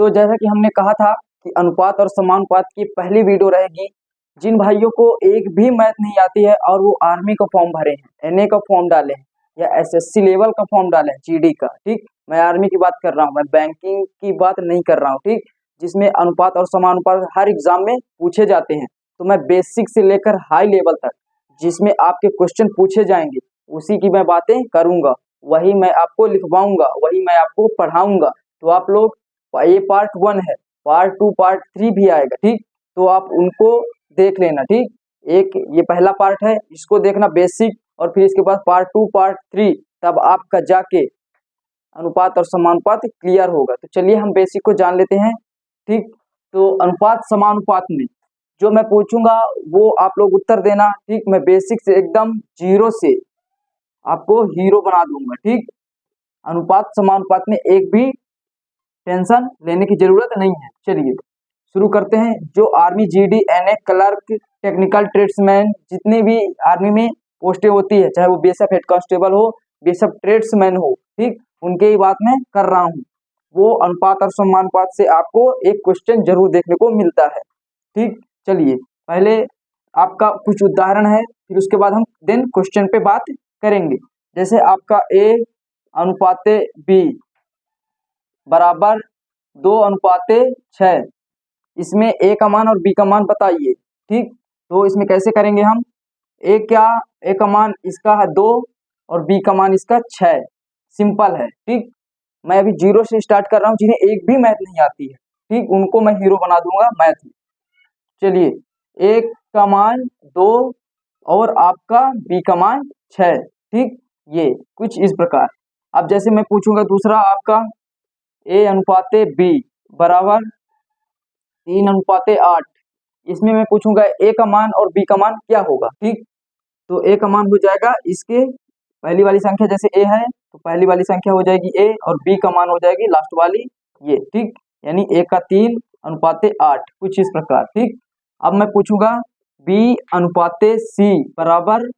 तो जैसा कि हमने कहा था कि अनुपात और समानुपात की पहली वीडियो रहेगी। जिन भाइयों को एक भी मैथ नहीं आती है और वो आर्मी का फॉर्म भरे हैं, एनए का फॉर्म डाले हैं या एसएससी लेवल का फॉर्म डाले हैं, जीडी का, ठीक, मैं आर्मी की बात कर रहा हूँ, मैं बैंकिंग की बात नहीं कर रहा हूँ, ठीक, जिसमें अनुपात और समानुपात हर एग्जाम में पूछे जाते हैं। तो मैं बेसिक से लेकर हाई लेवल तक जिसमें आपके क्वेश्चन पूछे जाएंगे उसी की मैं बातें करूंगा, वही मैं आपको लिखवाऊंगा, वही मैं आपको पढ़ाऊंगा। तो आप लोग, ये पार्ट 1 है, पार्ट 2 पार्ट 3 भी आएगा, ठीक, तो आप उनको देख लेना, ठीक। एक ये पहला पार्ट है, इसको देखना बेसिक, और फिर इसके बाद पार्ट 2 पार्ट 3, तब आपका जाके अनुपात और समानुपात क्लियर होगा। तो चलिए हम बेसिक को जान लेते हैं, ठीक। तो अनुपात समानुपात में जो मैं पूछूंगा वो आप लोग उत्तर देना, ठीक। मैं बेसिक से एकदम जीरो से आपको हीरो बना दूंगा, ठीक। अनुपात समानुपात में एक भी टेंशन लेने की जरूरत नहीं है। चलिए शुरू करते हैं। जो army, GD, NA, clerk, technical tradesman, जितने भी आर्मी में पोस्टें होती है, चाहे वो बीएसएफ हेड कांस्टेबल हो, बीएसएफ ट्रेड्समैन हो, ठीक, उनके ही बात मैं कर रहा हूँ। वो अनुपात और समानुपात से आपको एक क्वेश्चन जरूर देखने को मिलता है, ठीक। चलिए पहले आपका कुछ उदाहरण है, फिर उसके बाद हम देन क्वेश्चन पे बात करेंगे। जैसे आपका ए अनुपाते बी बराबर 2:6, इसमें ए का मान और बी का मान बताइए, ठीक। तो इसमें कैसे करेंगे हम, ए का मान इसका है 2 और बी का मान इसका 6, सिंपल है, ठीक। मैं अभी जीरो से स्टार्ट कर रहा हूँ, जिन्हें एक भी मैथ नहीं आती है, ठीक, उनको मैं हीरो बना दूंगा मैथ में। चलिए ए का मान 2 और आपका बी का मान 6, ठीक, ये कुछ इस प्रकार। अब जैसे मैं पूछूंगा दूसरा आपका ए अनुपाते बी बराबर 3:8, इसमें मैं पूछूंगा ए का मान और बी का मान क्या होगा, ठीक। तो ए का मान हो जाएगा इसके पहली वाली संख्या, जैसे ए है तो पहली वाली संख्या हो जाएगी ए, और बी का मान हो जाएगी लास्ट वाली ये, ठीक, यानी ए का 3:8, कुछ इस प्रकार, ठीक। अब मैं पूछूंगा बी अनुपाते सी बराबर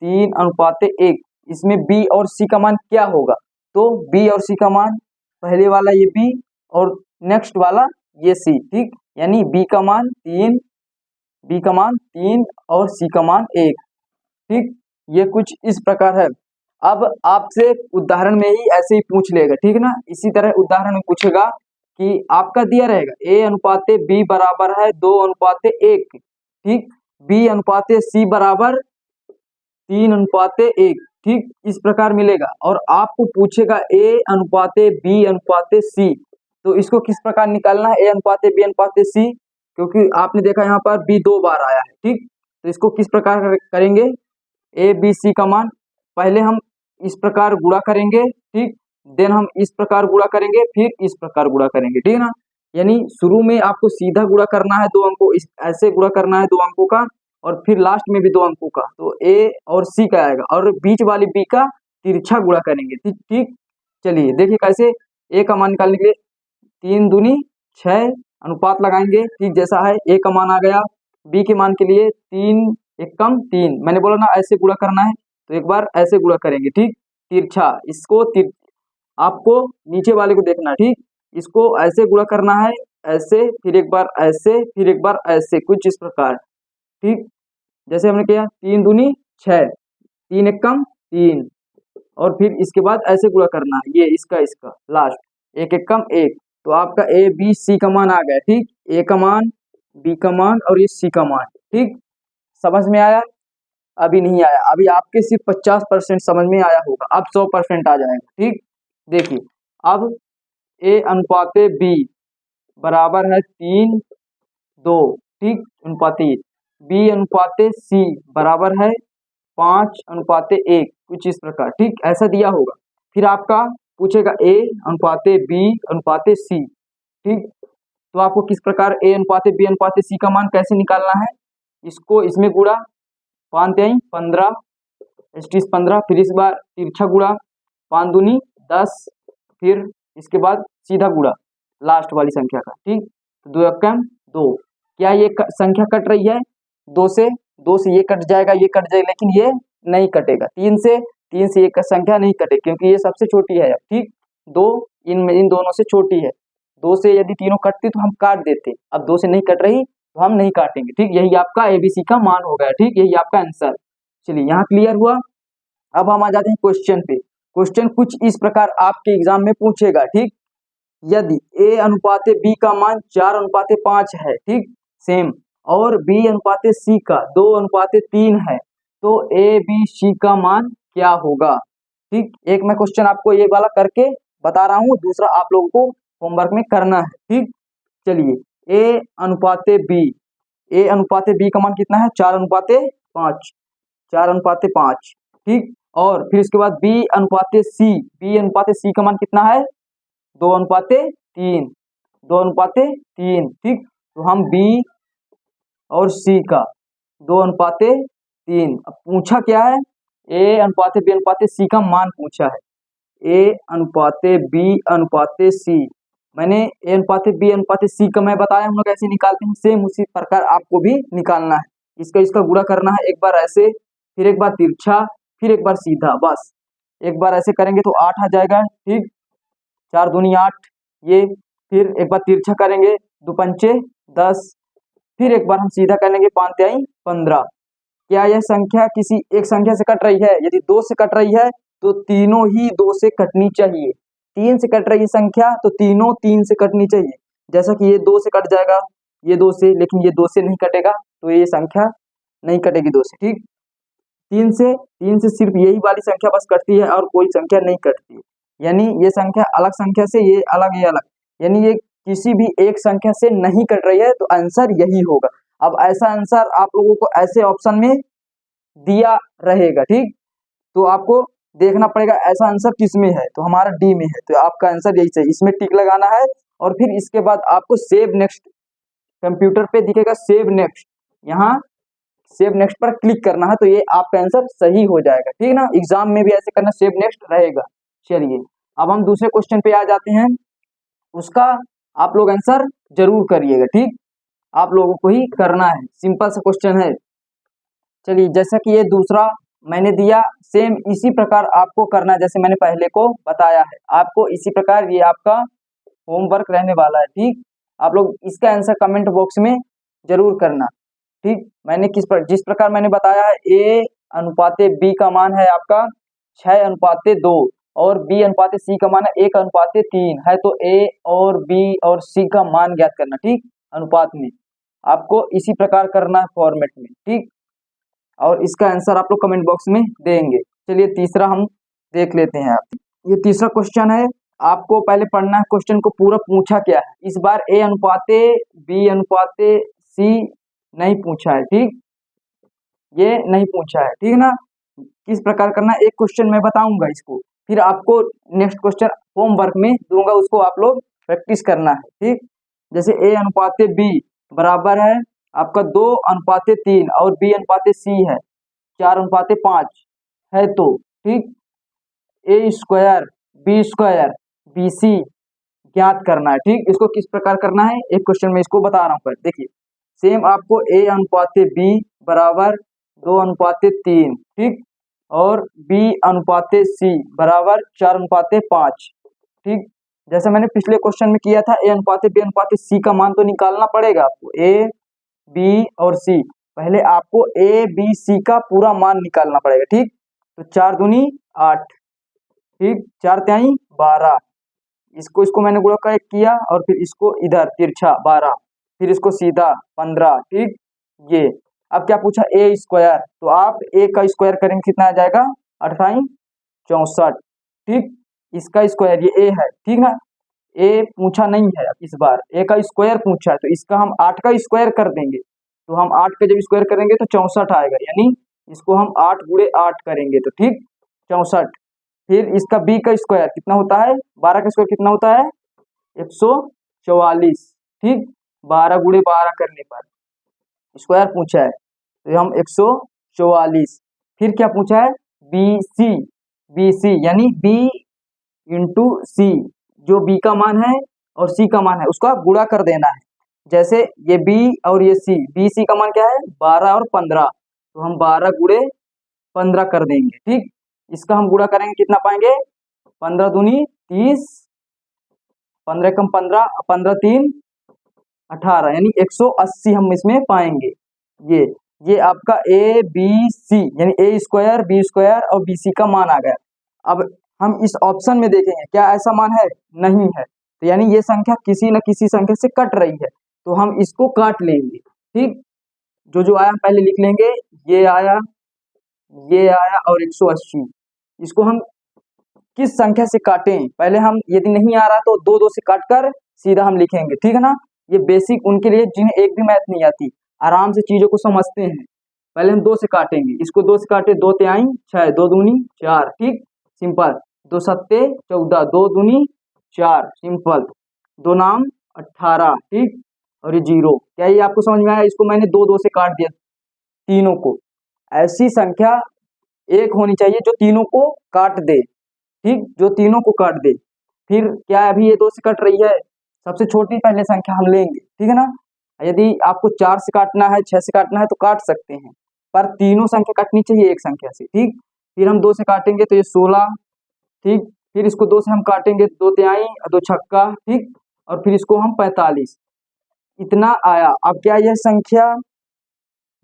3:1, इसमें बी और सी का मान क्या होगा। तो बी और सी का मान, पहले वाला ये बी और नेक्स्ट वाला ये सी, ठीक, यानी बी का मान 3 और सी का मान 1, ठीक। ये कुछ इस प्रकार है। अब आपसे उदाहरण में ही ऐसे ही पूछ लेगा, ठीक ना, इसी तरह उदाहरण में पूछेगा कि आपका दिया रहेगा ए अनुपाते बी बराबर है 2:1, ठीक, बी अनुपाते सी बराबर 3:1, ठीक, इस प्रकार मिलेगा। और आपको पूछेगा ए अनुपाते बी अनुपाते सी, तो इसको किस प्रकार निकालना है, ए अनुपाते बी अनुपाते सी, क्योंकि आपने देखा यहाँ पर बी 2 बार आया है, ठीक। तो इसको किस प्रकार करेंगे, ए बी सी का मान पहले हम इस प्रकार गुणा करेंगे, ठीक, देन हम इस प्रकार गुणा करेंगे, फिर इस प्रकार गुणा करेंगे, ठीक है ना। यानी शुरू में आपको सीधा गुणा करना है 2 अंकों, इस ऐसे गुणा करना है 2 अंकों का, और फिर लास्ट में भी 2 अंकों का, तो ए और सी का आएगा, और बीच वाली बी का तिरछा गुणा करेंगे, ठीक, ठीक। चलिए देखिए कैसे, ए का मान निकालने के लिए 3 दूनी 6 अनुपात लगाएंगे, ठीक, जैसा है ए का मान आ गया, बी के मान के लिए 3 एकम 3, मैंने बोला ना ऐसे गुणा करना है, तो एक बार ऐसे गुणा करेंगे, ठीक, तिरछा, इसको आपको नीचे वाले को देखना, ठीक, इसको ऐसे गुणा करना है, ऐसे, फिर एक बार ऐसे, फिर एक बार ऐसे, कुछ इस प्रकार, ठीक। जैसे हमने किया 3 दूनी 6, 3 एकम 3, और फिर इसके बाद ऐसे गुणा करना है, ये इसका लास्ट 1 एकम 1, तो आपका ए बी सी का मान आ गया, ठीक, ए का मान, बी का मान और ये सी का मान, ठीक। समझ में आया, अभी नहीं आया, अभी आपके सिर्फ 50% समझ में आया होगा, अब 100% आ जाएगा, ठीक। देखिए अब ए अनुपाते बी बराबर है 3:2, ठीक, अनुपाते बी अनुपाते सी बराबर है 5:1, कुछ इस प्रकार, ठीक, ऐसा दिया होगा। फिर आपका पूछेगा ए अनुपाते बी अनुपाते सी, ठीक, तो आपको किस प्रकार ए अनुपाते बी अनुपाते सी का मान कैसे निकालना है, इसको इसमें गुणा, 5 3 15, 15, फिर इस बार तिरछा गुणा, 5 दूनी 10, फिर इसके बाद सीधा गुणा लास्ट वाली संख्या का, ठीक, तो 2 एकम 2, क्या ये संख्या कट रही है, 2 से ये कट जाएगा, ये कट जाएगा, लेकिन ये नहीं कटेगा, 3 से ये संख्या नहीं कटे, क्योंकि ये सबसे छोटी है, ठीक, 2 इन दोनों से छोटी है, 2 से यदि तीनों कटती तो हम काट देते, अब 2 से नहीं कट रही तो हम नहीं काटेंगे। ठीक, यही आपका ABC का मान हो गया। ठीक, यही आपका आंसर। चलिए यहाँ क्लियर हुआ। अब हम आ जाते हैं क्वेश्चन पे। क्वेश्चन कुछ इस प्रकार आपके एग्जाम में पूछेगा। ठीक, यदि A अनुपाते B का मान 4:5 है, ठीक सेम, और B अनुपाते C का 2:3 है, तो ABC का मान क्या होगा। ठीक, एक मैं क्वेश्चन आपको ये वाला करके बता रहा हूँ, दूसरा आप लोगों को होमवर्क में करना है। ठीक, चलिए A अनुपाते B, A अनुपाते B का मान कितना है 4:5, 4:5। ठीक, और फिर इसके बाद B अनुपाते C, B अनुपाते C का मान कितना है 2:3, 2:3। ठीक, तो हम B और C का 2:3, अब पूछा क्या है A अनुपाते B अनुपाते C का मान पूछा है। A अनुपाते B अनुपाते C, मैंने A अनुपाते B अनुपाते C का मैं बताया हम लोग ऐसे निकालते हैं, सेम उसी प्रकार आपको भी निकालना है। इसका गुणा करना है, एक बार ऐसे, फिर एक बार तिरछा, फिर एक बार सीधा, बस एक बार ऐसे करेंगे तो 8 आ जाएगा। ठीक, 4 दूनी 8, ये फिर एक बार तिरछा करेंगे 2 पंचे 10, फिर एक बार हम सीधा करेंगे 5 तिहाई 15। क्या यह संख्या किसी एक संख्या से कट रही है? यदि 2 से कट रही है तो तीनों ही 2 से कटनी चाहिए। 3 से कट रही है संख्या तो तीनों 3 से कटनी चाहिए। जैसा कि ये 2 से कट जाएगा, ये 2 से, लेकिन ये 2 से नहीं कटेगा, तो ये संख्या नहीं कटेगी 2 से। ठीक, 3 से सिर्फ यही वाली संख्या बस कटती है और कोई संख्या नहीं कटती, यानी ये संख्या अलग संख्या से, ये अलग, ये अलग, यानी ये किसी भी एक संख्या से नहीं कट रही है, तो आंसर यही होगा। अब ऐसा आंसर आप लोगों को ऐसे ऑप्शन में दिया रहेगा। ठीक, तो आपको देखना पड़ेगा ऐसा आंसर किस में है, तो हमारा डी में है, तो आपका आंसर यही है, इसमें टिक लगाना है और फिर इसके बाद आपको सेव नेक्स्ट, कंप्यूटर पे दिखेगा सेव नेक्स्ट, यहाँ सेव नेक्स्ट पर क्लिक करना है, तो ये आपका आंसर सही हो जाएगा। ठीक ना, एग्जाम में भी ऐसे करना, सेव नेक्स्ट रहेगा। चलिए अब हम दूसरे क्वेश्चन पे आ जाते हैं, उसका आप लोग आंसर जरूर करिएगा। ठीक, आप लोगों को ही करना है, सिंपल सा क्वेश्चन है। चलिए जैसा कि ये दूसरा मैंने दिया, सेम इसी प्रकार आपको करना है, जैसे मैंने पहले को बताया है, आपको इसी प्रकार ये आपका होमवर्क रहने वाला है। ठीक, आप लोग इसका आंसर कमेंट बॉक्स में जरूर करना। ठीक, मैंने जिस प्रकार मैंने बताया है, A अनुपाते B का मान है आपका 6:2 और B अनुपाते C का मान है 1:3 है, तो A और B और C का मान ज्ञात करना। ठीक, अनुपात में आपको इसी प्रकार करना है फॉर्मेट में। ठीक, और इसका आंसर आप लोग कमेंट बॉक्स में देंगे। चलिए तीसरा हम देख लेते हैं। आप ये तीसरा क्वेश्चन है, आपको पहले पढ़ना है क्वेश्चन को पूरा पूछा क्या है। इस बार A अनुपाते B अनुपाते C नहीं पूछा है। ठीक, ये नहीं पूछा है। ठीक ना, किस प्रकार करना है एक क्वेश्चन मैं बताऊंगा इसको, फिर आपको नेक्स्ट क्वेश्चन होमवर्क में दूंगा, उसको आप लोग प्रैक्टिस करना है। ठीक, जैसे A अनुपाते B बराबर है आपका 2:3 और B अनुपाते C है 4:5 है, तो ठीक A square B square BC ज्ञात करना है। ठीक, इसको किस प्रकार करना है एक क्वेश्चन में इसको बता रहा हूँ। देखिए सेम आपको A अनुपाते B बराबर 2:3, ठीक, और B अनुपाते C बराबर 4:5। ठीक, जैसे मैंने पिछले क्वेश्चन में किया था, A अनुपाते B अनुपाते C का मान तो निकालना पड़ेगा आपको, A B और C, पहले आपको A B C का पूरा मान निकालना पड़ेगा। ठीक, तो 4 दूनी 8, ठीक, 4 तिहाई 12, इसको मैंने गुणा कर किया और फिर इसको इधर तिरछा 12, फिर इसको सीधा 15। ठीक, ये अब क्या पूछा A स्क्वायर, तो आप A का स्क्वायर करेंगे कितना आ जाएगा 28 64। ठीक, इसका स्क्वायर ये A है। ठीक ना, A पूछा नहीं है इस बार, A का स्क्वायर पूछा है, तो इसका हम 8 का स्क्वायर कर देंगे, तो हम 8 का जब स्क्वायर करेंगे तो 64 आएगा, यानी इसको हम 8 गुणे 8 करेंगे तो ठीक 64। फिर इसका B का स्क्वायर कितना होता है, 12 का स्क्वायर कितना होता है 144। ठीक, 12 गुणे 12 करने पर स्क्वायर पूछा है, तो हम 144। फिर क्या पूछा है BC यानी B इंटू C, जो B का मान है और C का मान है उसका गुणा कर देना है। जैसे ये B और ये C, BC का मान क्या है 12 और 15, तो हम 12 गुणे 15 कर देंगे। ठीक, इसका हम गुणा करेंगे कितना पाएंगे 15 दूनी 30 15 कम 15, 15 3 18, यानी 180 हम इसमें पाएंगे। ये आपका ए बी सी यानी ए स्क्वायर बी स्क्वायर और बी सी का मान आ गया। अब हम इस ऑप्शन में देखेंगे क्या ऐसा मान है, नहीं है, तो यानी ये संख्या किसी न किसी संख्या से कट रही है, तो हम इसको काट लेंगे। ठीक, जो जो आया हम पहले लिख लेंगे, ये आया, ये आया और 180। इसको हम किस संख्या से काटें, पहले हम यदि नहीं आ रहा तो दो दो से काट कर सीधा हम लिखेंगे, ठीक है ना। ये बेसिक उनके लिए जिन्हें एक भी मैथ नहीं आती, आराम से चीजों को समझते हैं। पहले हम दो से काटेंगे, इसको दो से काटे, दो तिहाई 6, दो दूनी 4, ठीक, सिंपल। दो सत्ते 14, दो दूनी 4, सिंपल। दो नाम 18, ठीक, और ये 0। क्या ये आपको समझ में आया? इसको मैंने दो दो से काट दिया तीनों को। ऐसी संख्या एक होनी चाहिए जो तीनों को काट दे, ठीक, जो तीनों को काट दे। फिर क्या है, अभी ये दो से कट रही है, सबसे छोटी पहले संख्या हम लेंगे, ठीक है ना। यदि आपको 4 से काटना है, 6 से काटना है तो काट सकते हैं, पर तीनों संख्या काटनी चाहिए एक संख्या से, ठीक। फिर हम दो से काटेंगे तो ये 16, ठीक। फिर इसको दो से हम काटेंगे, दो तिहाई दो छक्का, ठीक, और फिर इसको हम 45, इतना आया। अब क्या यह संख्या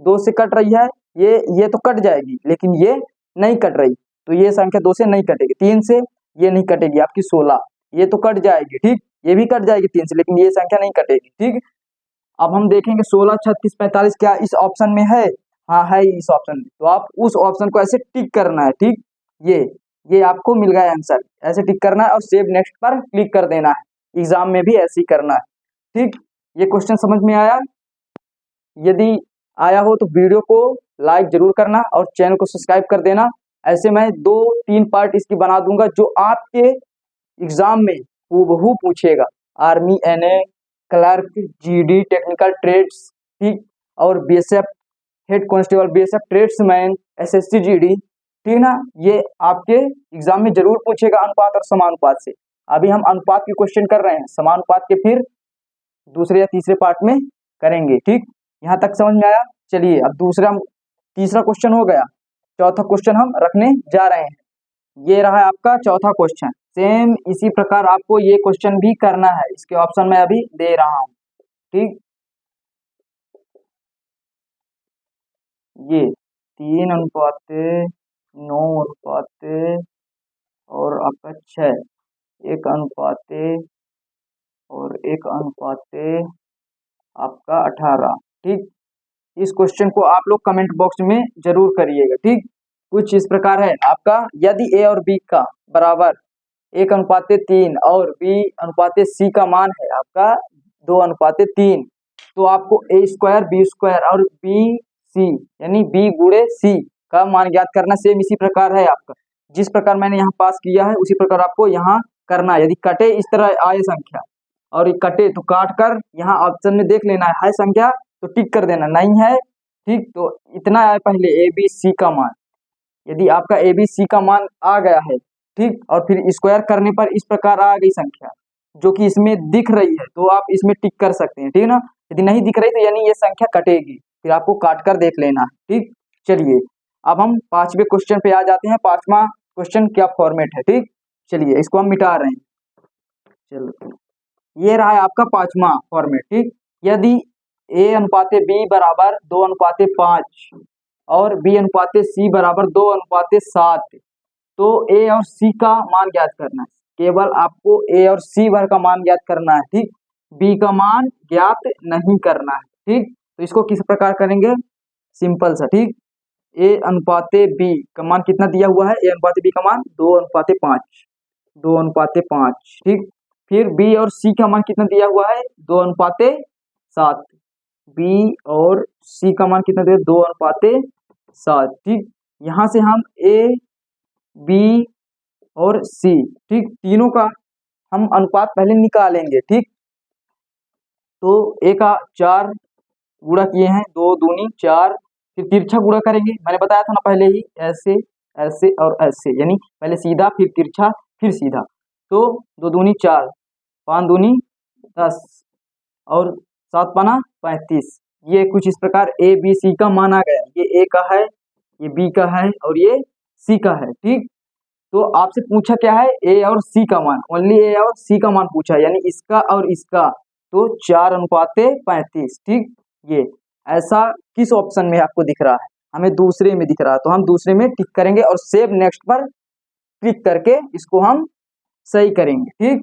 दो से कट रही है? ये तो कट जाएगी, लेकिन ये नहीं कट रही, तो ये संख्या दो से नहीं कटेगी। 3 से ये नहीं कटेगी आपकी 16, ये तो कट जाएगी, ठीक, ये भी कट जाएगी 3 से, लेकिन ये संख्या नहीं कटेगी, ठीक। अब हम देखेंगे 16, 36, 45 क्या इस ऑप्शन में है? हाँ है इस ऑप्शन में, तो आप उस ऑप्शन को ऐसे टिक करना है, ठीक। ये आपको मिल गया आंसर, ऐसे टिक करना है और सेव नेक्स्ट पर क्लिक कर देना है। एग्जाम में भी ऐसे ही करना है, ठीक। ये क्वेश्चन समझ में आया? यदि आया हो तो वीडियो को लाइक जरूर करना और चैनल को सब्सक्राइब कर देना। ऐसे मैं 2-3 पार्ट इसकी बना दूंगा जो आपके एग्जाम में हूबहू पूछेगा। Army, NA, clerk, GD, technical trades, ठीक, और BSF head constable, BSF tradesman, SSC GD, ठीक ना, ये आपके एग्जाम में जरूर पूछेगा अनुपात और समानुपात से। अभी हम अनुपात के क्वेश्चन कर रहे हैं, समानुपात के फिर दूसरे या तीसरे पार्ट में करेंगे, ठीक। यहाँ तक समझ में आया? चलिए अब तीसरा क्वेश्चन हो गया, चौथा क्वेश्चन हम रखने जा रहे हैं। ये रहा आपका चौथा क्वेश्चन। सेम इसी प्रकार आपको ये क्वेश्चन भी करना है, इसके ऑप्शन मैं अभी दे रहा हूँ, ठीक। ये 3:9 और आपका 6, 1 और 1 आपका 18, ठीक। इस क्वेश्चन को आप लोग कमेंट बॉक्स में जरूर करिएगा, ठीक। कुछ इस प्रकार है आपका, यदि ए और बी का बराबर 1:3 और B/C का मान है आपका 2:3, तो आपको ए स्क्वायर बी स्क्वायर और बी सी यानी बी गुणे सी का मान ज्ञात करना। सेम इसी प्रकार है आपका, जिस प्रकार मैंने यहाँ पास किया है उसी प्रकार आपको यहाँ करना है। यदि कटे इस तरह आए संख्या और ये कटे तो काट कर यहाँ ऑप्शन में देख लेना है संख्या तो टिक कर देना, नहीं है, ठीक, तो इतना आए पहले ए बी सी का मान। यदि आपका ए बी सी का मान आ गया है, ठीक, और फिर स्क्वायर करने पर इस प्रकार आ गई संख्या जो कि इसमें दिख रही है, तो आप इसमें टिक कर सकते हैं, ठीक है ना। यदि नहीं दिख रही तो यानी ये संख्या कटेगी, फिर आपको काट कर देख लेना है, ठीक। चलिए अब हम पांचवें क्वेश्चन पे आ जाते हैं। पांचवा क्वेश्चन क्या फॉर्मेट है, ठीक। चलिए इसको हम मिटा रहे हैं, चलो ये रहा है आपका पांचवा फॉर्मेट, ठीक। यदि A/B बराबर 2:5 और B/C बराबर 2:7, तो ए और सी का मान ज्ञात करना है। केवल आपको ए और सी भर का मान ज्ञात करना है, ठीक, बी का मान ज्ञात नहीं करना है, ठीक। तो इसको किस प्रकार करेंगे, सिंपल सा, ठीक। A/B का मान कितना दिया हुआ है, A/B का मान 2:5, 2:5, ठीक। फिर बी और सी का मान कितना दिया हुआ है, 2:7, बी और सी का मान कितना दिया, 2:7, ठीक। यहाँ से हम ए बी और सी, ठीक, तीनों का हम अनुपात पहले निकालेंगे, ठीक। तो ए का 4 गुणा किए हैं, 2 दूनी 4, फिर तिरछा गुणा करेंगे, मैंने बताया था ना पहले ही, ऐसे ऐसे और ऐसे, यानी पहले सीधा फिर तिरछा फिर सीधा। तो 2 दूनी 4, 5 दूनी 10 और 7 पाना 35। ये कुछ इस प्रकार ए बी सी का मान आ गया। ये ए का है, ये बी का है और ये सी का है, ठीक। तो आपसे पूछा क्या है, ए और सी का मान, ओनली ए और सी का मान पूछा है, यानी इसका और इसका, तो 4:35। ठीक, ये ऐसा किस ऑप्शन में आपको दिख रहा है? हमें दूसरे में दिख रहा है, तो हम दूसरे में टिक करेंगे और सेव नेक्स्ट पर क्लिक करके इसको हम सही करेंगे। ठीक,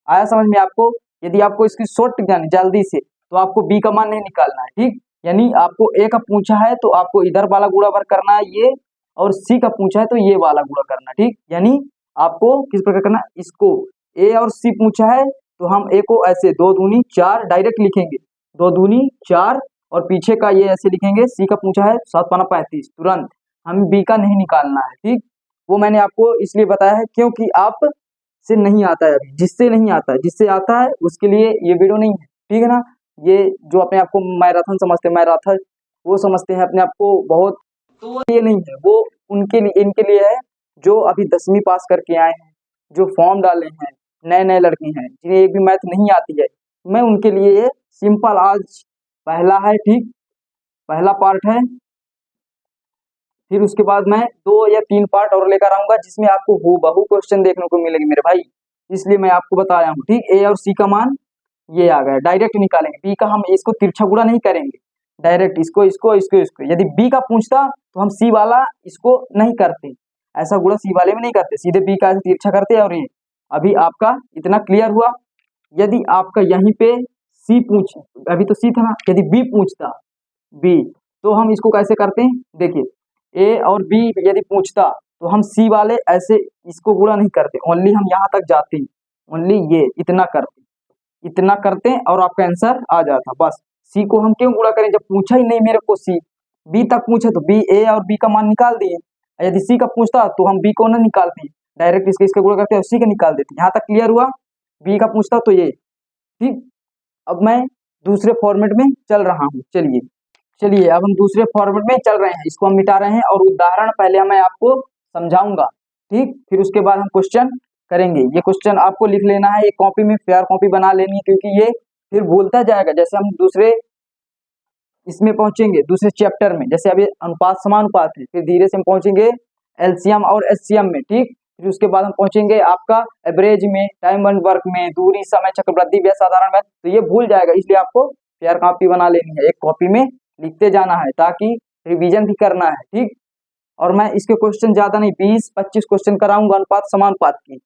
आया समझ में आपको? यदि आपको इसकी शॉर्ट जानी जल्दी से, तो आपको बी का मान नहीं निकालना है। ठीक, यानी आपको ए का पूछा है तो आपको इधर वाला गुणा भर करना है ये, और सी का पूछा है तो ये वाला गुणा करना। ठीक, यानी आपको किस प्रकार करना, इसको ए और सी पूछा है तो हम ए को ऐसे 2 दूनी 4 डायरेक्ट लिखेंगे, 2 दूनी 4, और पीछे का ये ऐसे लिखेंगे, सी का पूछा है 7×35 तुरंत, हमें बी का नहीं निकालना है। ठीक, वो मैंने आपको इसलिए बताया है क्योंकि आप से नहीं आता है, अभी जिससे नहीं आता है, जिससे आता है उसके लिए ये वीडियो नहीं है। ठीक है ना, ये जो अपने आप को मैराथन समझते हैं, मैराथन वो समझते हैं अपने आप को बहुत, तो ये नहीं है, वो उनके लिए, इनके लिए है जो अभी 10वीं पास करके आए हैं, जो फॉर्म डाले हैं, नए नए लड़के हैं जिन्हें एक भी मैथ नहीं आती है, मैं उनके लिए ये सिंपल आज पहला है। ठीक, पहला पार्ट है, फिर उसके बाद मैं 2 या 3 पार्ट और लेकर आऊंगा जिसमें आपको हूबहू क्वेश्चन देखने को मिलेंगे मेरे भाई, इसलिए मैं आपको बताया हूँ। ठीक, ए और सी का मान ये आ गया, डायरेक्ट निकालेंगे। बी का हम इसको तिरछा गुणा नहीं करेंगे, डायरेक्ट इसको इसको इसको इसको, यदि बी का पूछता तो हम सी वाला इसको नहीं करते, ऐसा गुणा सी वाले में नहीं करते, सीधे बी का तिरछा करते। और ये अभी आपका इतना क्लियर हुआ। यदि आपका यहीं पे सी पूछ, अभी तो सी था ना, यदि बी पूछता, बी, तो हम इसको कैसे करते हैं, देखिए ए और बी यदि पूछता तो हम सी वाले ऐसे इसको गुणा नहीं करते, ओनली हम यहाँ तक जाते हैं, ओनली ये इतना करते, इतना करते हैं और आपका आंसर आ जाता। बस सी को हम क्यों गुणा करें, जब पूछा ही नहीं मेरे को सी, बी तक पूछे तो बी, ए और बी का मान निकाल दिए, यदि सी का पूछता तो हम बी को ना निकालते, डायरेक्ट इसके इसका गुणा करते हैं और सी का निकाल देते। यहाँ तक क्लियर हुआ? बी का पूछता तो ये। ठीक, अब मैं दूसरे फॉर्मेट में चल रहा हूँ, चलिए चलिए अब हम दूसरे फॉर्मेट में चल रहे हैं, इसको हम मिटा रहे हैं और उदाहरण पहले मैं आपको समझाऊंगा। ठीक, फिर उसके बाद हम क्वेश्चन करेंगे। ये क्वेश्चन आपको लिख लेना है, एक कॉपी में फेयर कॉपी बना लेनी है, क्योंकि ये फिर भूलता जाएगा। जैसे हम दूसरे इसमें पहुंचेंगे, दूसरे चैप्टर में, जैसे अभी अनुपात समानुपात है, फिर धीरे से हम पहुंचेंगे एलसीएम और एचसीएम में। ठीक, फिर उसके बाद हम पहुंचेंगे आपका एवरेज में, टाइम एंड वर्क में, दूरी, समय, चक्रवृद्धि, व्यय, साधारण व्यय, तो ये भूल जाएगा, इसलिए आपको फेयर कॉपी बना लेनी है, एक कॉपी में लिखते जाना है ताकि रिवीजन भी करना है। ठीक, और मैं इसके क्वेश्चन ज्यादा नहीं, 20-25 क्वेश्चन कराऊंगा अनुपात समानुपात की,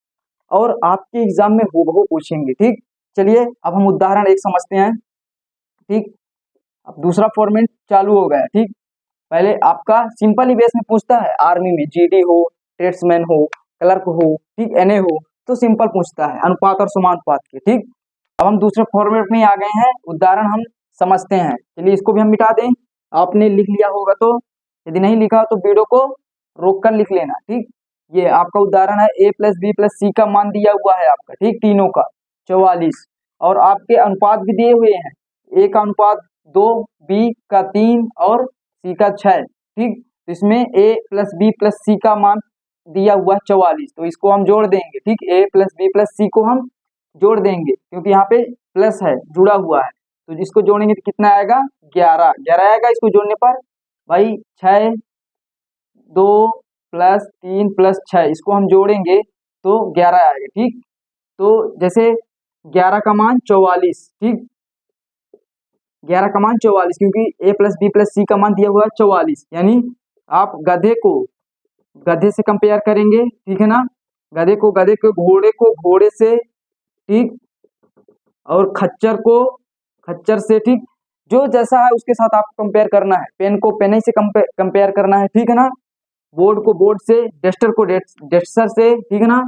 और आपके एग्जाम में हूबहू पूछेंगे। ठीक, चलिए अब हम उदाहरण एक समझते हैं। ठीक, अब दूसरा फॉर्मेट चालू हो गया। ठीक, पहले आपका सिंपल ही बेस में पूछता है, आर्मी में जीडी हो, ट्रेड्समैन हो, क्लर्क हो, ठीक, एनए हो, तो सिंपल पूछता है अनुपात और समानुपात के। ठीक, अब हम दूसरे फॉर्मेट में आ गए हैं, उदाहरण हम समझते हैं। चलिए इसको भी हम मिटा दें, आपने लिख लिया होगा तो, यदि नहीं लिखा तो वीडियो को रोक कर लिख लेना। ठीक, ये आपका उदाहरण है, a + b + c का मान दिया हुआ है आपका, ठीक, तीनों का 44, और आपके अनुपात भी दिए हुए हैं, a का अनुपात 2, b का 3 और c का 6। ठीक, तो इसमें a + b + c का मान दिया हुआ 44, तो इसको हम जोड़ देंगे। ठीक, a + b + c को हम जोड़ देंगे क्योंकि यहाँ पे प्लस है, जुड़ा हुआ है, तो जिसको जोड़ेंगे तो कितना आएगा, 11 11 आएगा। इसको जोड़ने पर भाई 6, 2 + 3 + 6, इसको हम जोड़ेंगे तो 11 आएगा। ठीक, तो जैसे 11 का मान 44, ठीक, 11 का मान 44, क्योंकि a + b + c का मान दिया हुआ है 44, यानी आप गधे से कंपेयर करेंगे। ठीक है ना, गधे को घोड़े से, ठीक, और खच्चर से, ठीक, जो जैसा है उसके साथ आपको कंपेयर करना है, पेन को पेन से कंपेयर करना है। ठीक है ना, बोर्ड को बोर्ड से, डेस्टर को डेस्टर से, ठीक है ना,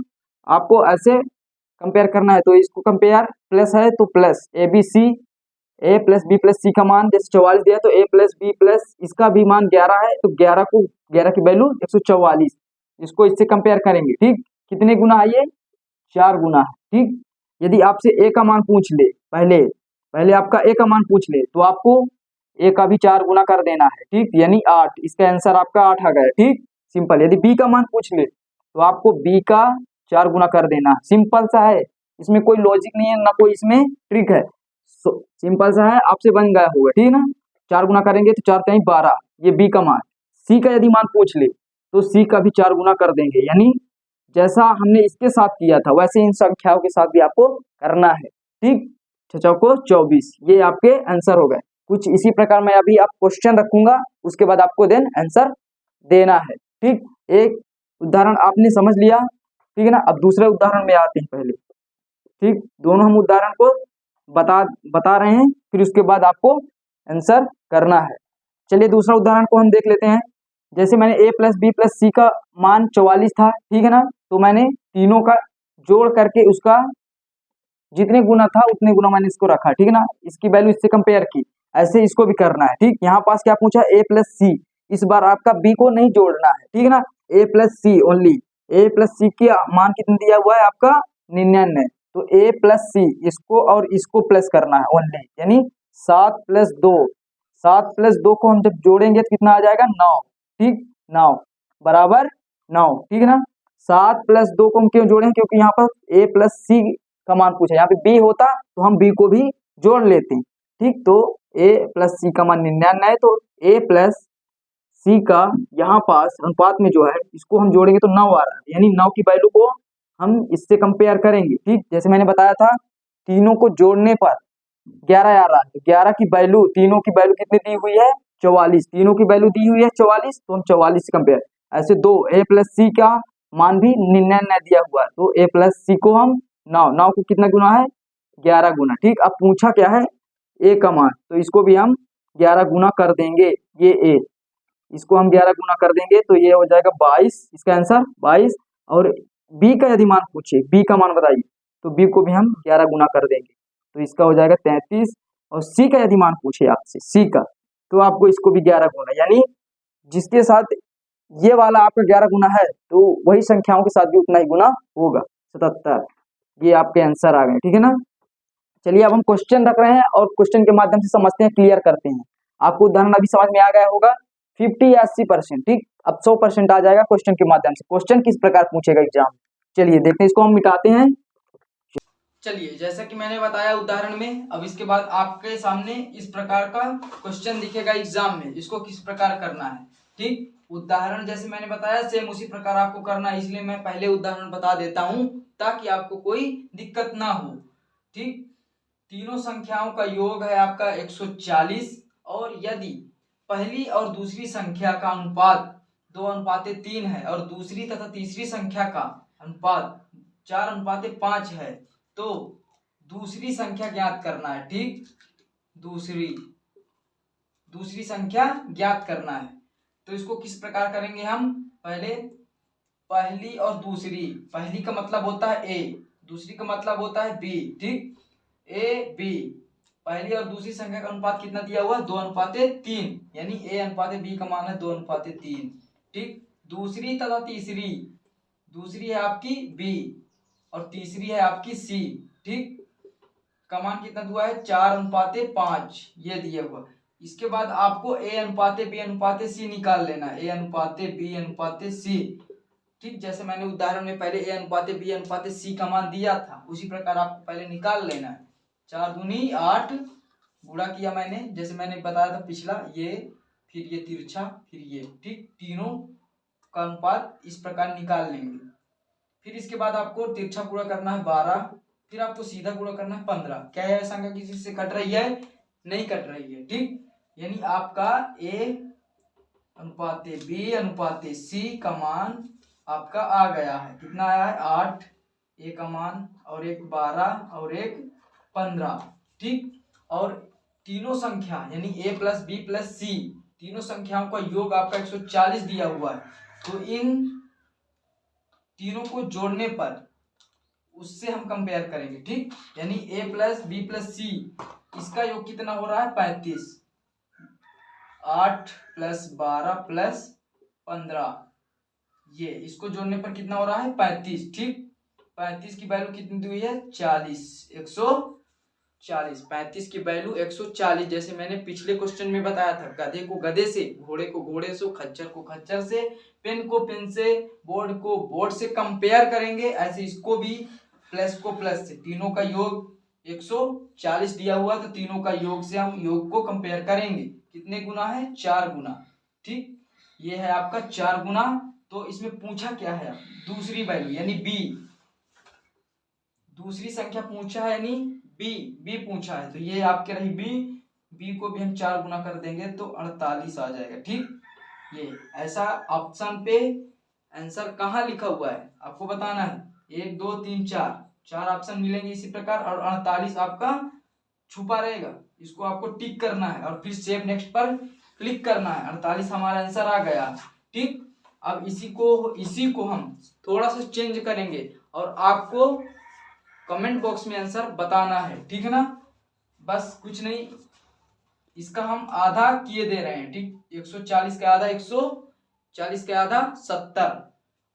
आपको ऐसे कंपेयर करना है। तो इसको कंपेयर, प्लस है तो प्लस a + b + c का मान जैसे 44 दिया तो a + b + इसका भी मान 11 है, तो 11 की वैल्यू 144, इसको इससे कंपेयर करेंगे। ठीक, कितने गुना है ये, 4 गुना है। ठीक, यदि आपसे a का मान पूछ ले, पहले आपका a का मान पूछ ले तो आपको a का भी 4 गुना कर देना है। ठीक, यानी 8, इसका आंसर आपका 8 आ गया। ठीक, सिंपल। यदि b का मान पूछ ले तो आपको b का 4 गुना कर देना, सिंपल सा है, इसमें कोई लॉजिक नहीं है, ना कोई इसमें ट्रिक है, सिंपल सा है, आपसे बन गया होगा। ठीक है ना, 4 गुना करेंगे तो 4 × 12, ये b का मान। c का यदि मान पूछ ले तो c का भी 4 गुना कर देंगे, यानी जैसा हमने इसके साथ किया था वैसे इन संख्याओं के साथ भी आपको करना है। ठीक, 6 चौको 24, ये आपके आंसर हो गए। कुछ इसी प्रकार मैं अभी आप क्वेश्चन रखूंगा, उसके बाद आपको देन आंसर देना है। ठीक, एक उदाहरण आपने समझ लिया, ठीक है ना। अब दूसरे उदाहरण में आते हैं पहले। ठीक, दोनों हम उदाहरण को बता रहे हैं, फिर उसके बाद आपको आंसर करना है। चलिए दूसरा उदाहरण को हम देख लेते हैं। जैसे मैंने a प्लस बी प्लस सी का मान 44 था, ठीक है ना, तो मैंने तीनों का जोड़ करके उसका जितने गुना था उतने गुना मैंने इसको रखा, ठीक है ना, इसकी वैल्यू इससे कंपेयर की। ऐसे इसको भी करना है। ठीक, यहाँ पास क्या पूछा, a प्लस सी, इस बार आपका b को नहीं जोड़ना है, ठीक है ना, a plus C only. a plus C की मान कितना दिया हुआ है आपका 99, तो a प्लस सी इसको और इसको प्लस करना है ओनली, यानी 7 प्लस 2, 7 प्लस 2 को हम जब जोड़ेंगे तो कितना आ जाएगा 9। ठीक, 9 बराबर 9, ठीक है ना। 7 प्लस 2 को हम क्यों जोड़ें, क्योंकि यहाँ पर a प्लस सी का मान पूछा, यहाँ पे b होता तो हम b को भी जोड़ लेते। ठीक, तो a प्लस सी का मान 99 है, तो a प्लस सी का यहाँ पास अनुपात में जो है इसको हम जोड़ेंगे तो 9 आ रहा है, यानी 9 की वैल्यू को हम इससे कंपेयर करेंगे। ठीक, जैसे मैंने बताया था तीनों को जोड़ने पर 11 आ रहा है, तो 11 की वैल्यू, तीनों की वैल्यू कितनी दी हुई है 44, तीनों की वैल्यू दी हुई है 44, तो हम 44 से कंपेयर। ऐसे दो a प्लस सी का मान भी 99 दिया हुआ है, तो a प्लस सी को हम 9 को कितना गुना है 11 गुना। ठीक, अब पूछा क्या है a का मान, तो इसको भी हम 11 गुना कर देंगे, ये a, इसको हम 11 गुना कर देंगे तो ये हो जाएगा 22, इसका आंसर 22। और b का यदि मान पूछे, b का मान बताइए, तो b को भी हम 11 गुना कर देंगे, तो इसका हो जाएगा 33। और c का यदि मान पूछे आपसे, c का, तो आपको इसको भी 11 गुना, यानी जिसके साथ ये वाला आपका 11 गुना है तो वही संख्याओं के साथ भी उतना ही गुना होगा, 77। ये आपके आंसर आ गए, ठीक है ना। चलिए अब हम क्वेश्चन रख रहे हैं और क्वेश्चन के माध्यम से समझते हैं, क्लियर करते हैं। आपको उदाहरण अभी समझ में आ गया होगा, 50 या 80%। ठीक, अब 100% आ जाएगा क्वेश्चन के माध्यम से। क्वेश्चन किस प्रकार पूछेगा एग्जाम, चलिए देखते हैं, इसको हम मिटाते हैं। चलिए जैसा कि मैंने बताया उदाहरण में, अब इसके बाद आपके सामने इस प्रकार का क्वेश्चन दिखेगा एग्जाम में, इसको किस प्रकार करना है। ठीक, उदाहरण जैसे मैंने बताया सेम उसी प्रकार आपको करना है, इसलिए मैं पहले उदाहरण बता देता हूं ताकि आपको कोई दिक्कत ना हो। ठीक, तीनों संख्याओं का योग है आपका 140, और यदि पहली और दूसरी संख्या का अनुपात 2:3 है और दूसरी तथा तीसरी संख्या का अनुपात 4:5 है, तो दूसरी संख्या ज्ञात करना है। ठीक, दूसरी संख्या ज्ञात करना है, तो इसको किस प्रकार करेंगे हम, पहले पहली और दूसरी, पहली का मतलब होता है a, दूसरी का मतलब होता है b। ठीक, a b, पहली और दूसरी संख्या का अनुपात कितना दिया हुआ है 2:3, यानी a अनुपात b का मान है 2:3। ठीक, दूसरी तथा तीसरी, दूसरी है आपकी b और तीसरी है आपकी c। ठीक, का मान कितना हुआ है 4:5, ये दिया हुआ। इसके बाद आपको a अनुपात b अनुपात c निकाल लेना है, a अनुपात b अनुपात c। ठीक, जैसे मैंने उदाहरण में पहले a अनुपात b अनुपात c का मान दिया था, उसी प्रकार आपको पहले निकाल लेना है। 4 दूनी 8 गुणा किया मैंने, जैसे मैंने बताया था पिछला, ये फिर ये तिरछा फिर ये। ठीक, तीनों का अनुपात इस प्रकार निकाल लेंगे। फिर इसके बाद आपको तिरछा गुणा करना है 12, फिर आपको सीधा गुणा करना है 15। क्या है संख्या किसी से कट रही है, नहीं कट रही है। ठीक, यानी आपका a अनुपात b अनुपात c का मान आपका आ गया है, कितना आया है 8, a का मान, और एक 12 और एक 15। ठीक, और तीनों संख्या यानी a प्लस बी प्लस सी, तीनों संख्याओं का योग आपका 140 दिया हुआ है, तो इन तीनों को जोड़ने पर उससे हम कंपेयर करेंगे। ठीक, यानी a प्लस बी प्लस सी, इसका योग कितना हो रहा है 35, 8 प्लस 12 प्लस 15, ये इसको जोड़ने पर कितना हो रहा है 35। ठीक, 35 की वैल्यू कितनी दी हुई है 40, 140, 35 की वैल्यू 140। जैसे मैंने पिछले क्वेश्चन में बताया था, गधे को गधे से, घोड़े को घोड़े से, खच्चर को खच्चर से, पेन को पेन से, बोर्ड को बोर्ड से कंपेयर करेंगे, ऐसे इसको भी प्लस को प्लस से, तीनों का योग 140 दिया हुआ, तो तीनों का योग से हम योग को कंपेयर करेंगे, कितने गुना है 4 गुना। ठीक, ये है आपका 4 गुना, तो तो इसमें पूछा क्या है, दूसरी वैल्यू यानी बी, दूसरी संख्या पूछा है यानी बी पूछा है, तो ये आपके रही बी को भी हम 4 गुना कर देंगे तो 48 आ जाएगा। ठीक, ये ऐसा ऑप्शन पे आंसर कहाँ लिखा हुआ है आपको बताना है। 1 2 3 4 ऑप्शन मिलेंगे इसी प्रकार, और 48 आपका छुपा रहेगा, इसको आपको टिक करना है और फिर सेव नेक्स्ट पर क्लिक करना है। 48 हमारा आंसर आ गया। ठीक, अब इसी को हम थोड़ा सा चेंज करेंगे और आपको कमेंट बॉक्स में आंसर बताना है। ठीक है ना, बस कुछ नहीं, इसका हम आधा किए दे रहे हैं। ठीक, 140 का आधा 140 का आधा 70,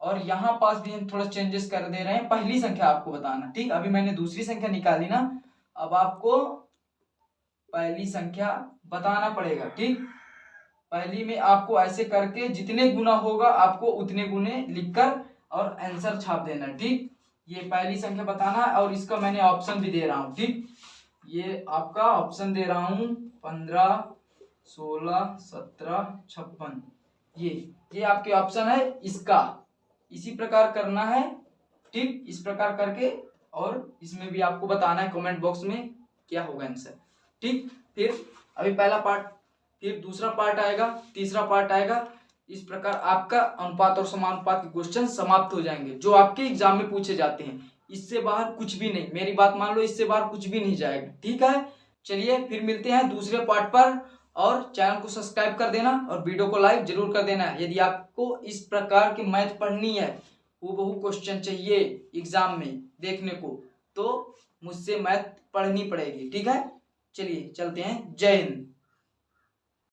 और यहाँ पास भी हम थोड़ा चेंजेस कर दे रहे हैं। पहली संख्या आपको बताना। ठीक, अभी मैंने दूसरी संख्या निकाली ना, अब आपको पहली संख्या बताना पड़ेगा। ठीक, पहली में आपको ऐसे करके जितने गुना होगा आपको उतने गुने लिखकर और आंसर छाप देना। ठीक, ये पहली संख्या बताना है और इसका मैंने ऑप्शन भी दे रहा हूँ। ठीक, ये आपका ऑप्शन दे रहा हूँ 15 16 17 56, ये आपके ऑप्शन है इसका, इसी प्रकार करना है। ठीक, इस प्रकार करके और इसमें भी आपको बताना है कमेंट बॉक्स में क्या होगा आंसर। ठीक, फिर अभी पहला पार्ट, फिर दूसरा पार्ट आएगा, तीसरा पार्ट आएगा। इस प्रकार आपका अनुपात और समानुपात के क्वेश्चन समाप्त हो जाएंगे जो आपके एग्जाम में पूछे जाते हैं। इससे बाहर कुछ भी नहीं, मेरी बात मान लो, इससे बाहर कुछ भी नहीं जाएगा। ठीक है, चलिए फिर मिलते हैं दूसरे पार्ट पर, और चैनल को सब्सक्राइब कर देना और वीडियो को लाइक जरूर कर देना। यदि आपको इस प्रकार की मैथ पढ़नी है, हूबहू क्वेश्चन चाहिए एग्जाम में देखने को, तो मुझसे मैथ पढ़नी पड़ेगी। ठीक है, चलिए चलते हैं, जय हिंद।